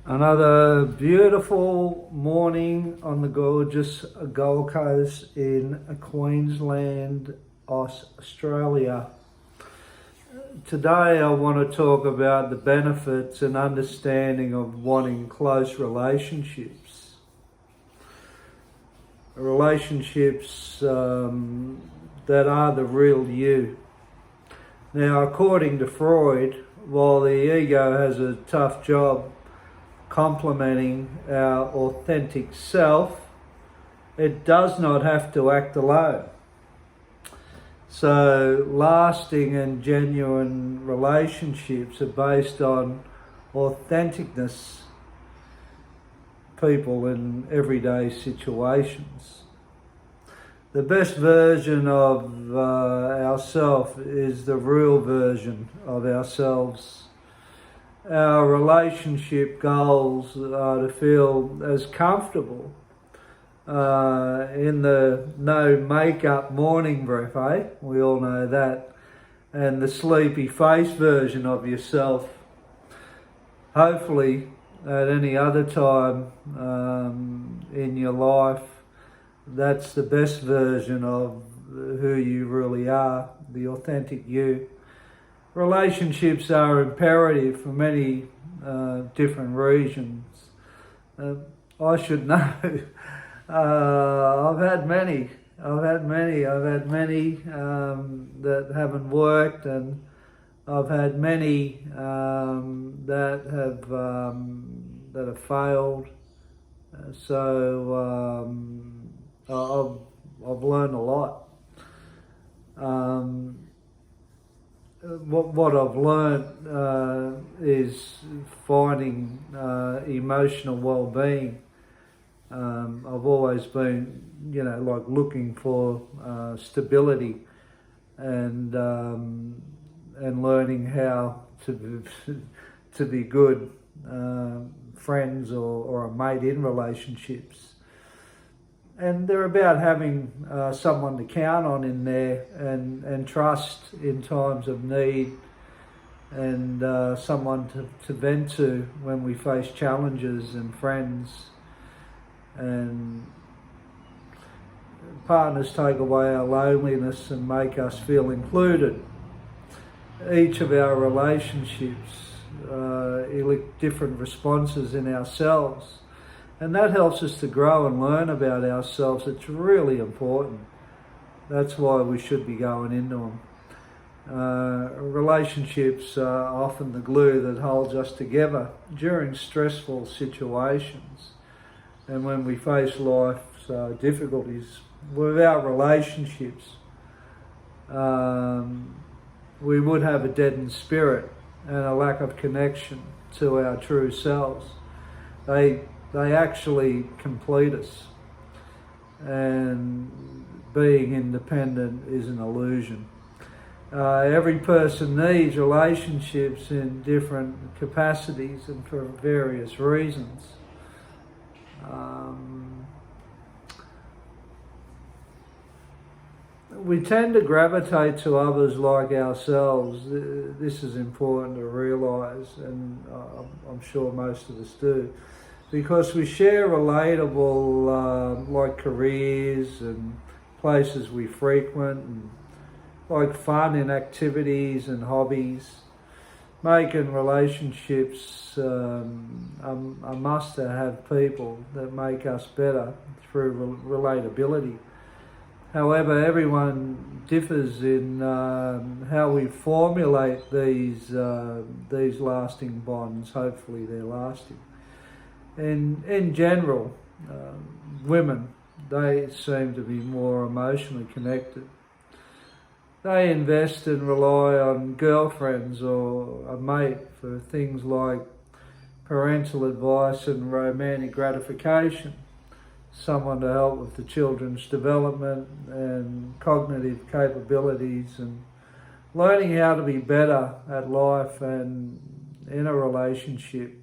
Another beautiful morning on the gorgeous Gold Coast in Queensland, Australia. Today I want to talk about the benefits and understanding of wanting close relationships. Relationships that are the real you. Now, according to Freud, while the ego has a tough job complementing our authentic self, it does not have to act alone. So lasting and genuine relationships are based on authenticness, people in everyday situations. The best version of ourselves is the real version of ourselves. Our relationship goals are to feel as comfortable in the no makeup morning breath, we all know that, and the sleepy face version of yourself. Hopefully at any other time in your life, that's the best version of who you really are, the authentic you. Relationships are imperative for many different reasons. I should know. I've had many that haven't worked, and I've had many that have failed. So I've learned a lot. What I've learned is finding emotional well-being. I've always been, looking for stability and learning how to be good friends or a mate in relationships. And they're about having someone to count on in there and trust in times of need, and someone to vent to when we face challenges, and friends. And partners take away our loneliness and make us feel included. Each of our relationships elicit different responses in ourselves. And that helps us to grow and learn about ourselves. It's really important. That's why we should be going into them. Relationships are often the glue that holds us together during stressful situations. And when we face life's difficulties, without relationships, we would have a deadened spirit and a lack of connection to our true selves. They actually complete us, and being independent is an illusion. Every person needs relationships in different capacities and for various reasons. We tend to gravitate to others like ourselves. This is important to realise, and I'm sure most of us do, because we share relatable like careers and places we frequent, and like fun in activities and hobbies. Making relationships a must to have people that make us better through relatability. However, everyone differs in how we formulate these lasting bonds. Hopefully they're lasting. In general, women, they seem to be more emotionally connected. They invest and rely on girlfriends or a mate for things like parental advice and romantic gratification, someone to help with the children's development and cognitive capabilities, and learning how to be better at life and in a relationship.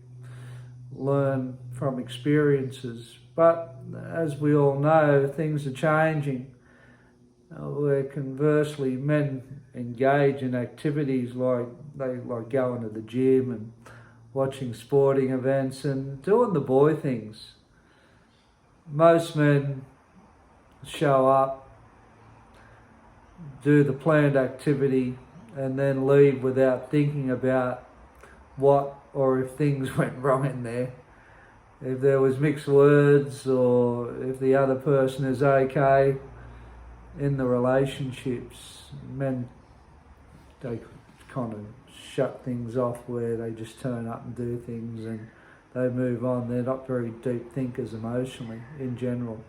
Learn from experiences. But as we all know, things are changing. Where conversely men engage in activities like going to the gym and watching sporting events and doing the boy things. Most men show up, do the planned activity, and then leave without thinking about what or if things went wrong in there. If there was mixed words or if the other person is okay in the relationships. Men, they kind of shut things off where they just turn up and do things and they move on. They're not very deep thinkers emotionally in general.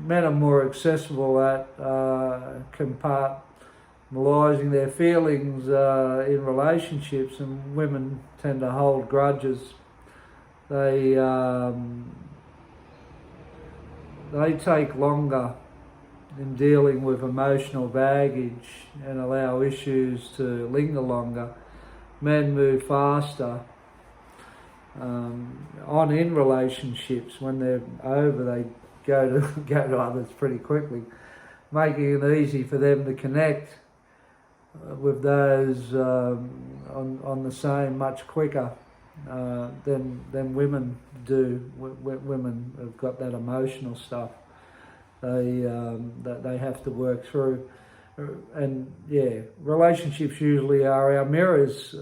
Men are more accessible at compartmentalising their feelings in relationships, and women tend to hold grudges. They take longer in dealing with emotional baggage and allow issues to linger longer. Men move faster on in relationships. When they're over, they go to others pretty quickly, making it easy for them to connect with those on the same much quicker than women do. Women have got that emotional stuff that they have to work through. And yeah, relationships usually are our mirrors,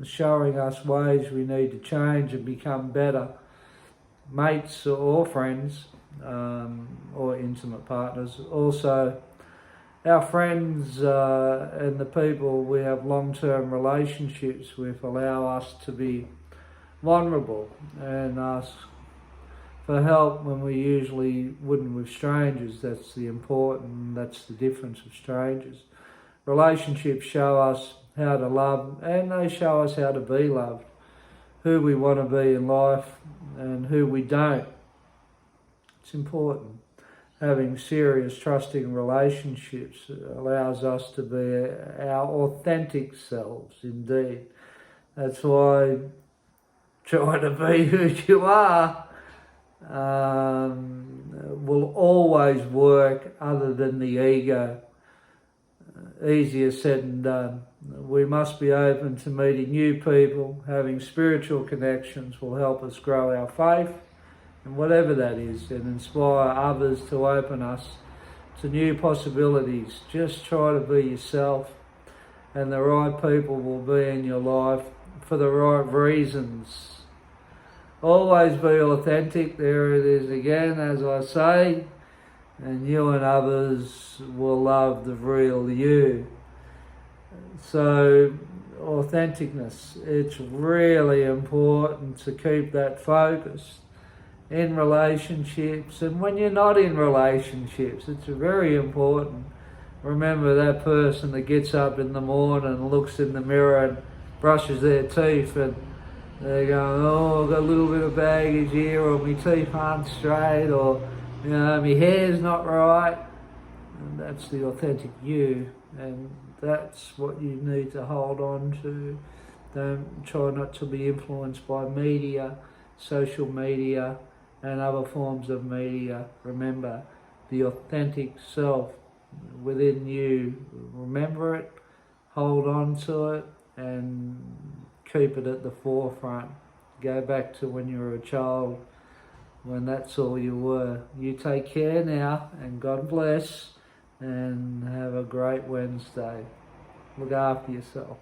showing us ways we need to change and become better mates or friends, or intimate partners. Also, our friends and the people we have long-term relationships with allow us to be vulnerable and ask for help when we usually wouldn't with strangers. That's the difference of strangers. Relationships show us how to love, and they show us how to be loved, who we want to be in life and who we don't. It's important. Having serious, trusting relationships allows us to be our authentic selves, indeed. That's why trying to be who you are will always work, other than the ego. Easier said than done. We must be open to meeting new people. Having spiritual connections will help us grow our faith, and whatever that is, and inspire others to open us to new possibilities. Just try to be yourself, and the right people will be in your life for the right reasons. Always be authentic. There it is again, as I say, and you and others will love the real you. So, authenticness, it's really important to keep that focus in relationships, and when you're not in relationships, it's very important. Remember that person that gets up in the morning and looks in the mirror and brushes their teeth, and they're going, oh, I've got a little bit of baggage here, or my teeth aren't straight, or my hair's not right. And that's the authentic you, and that's what you need to hold on to. Don't try not to be influenced by media, social media, and other forms of media. Remember the authentic self within you. Remember it, hold on to it, and keep it at the forefront. Go back to when you were a child, when that's all you were. You take care now, and God bless, and have a great Wednesday. Look after yourself.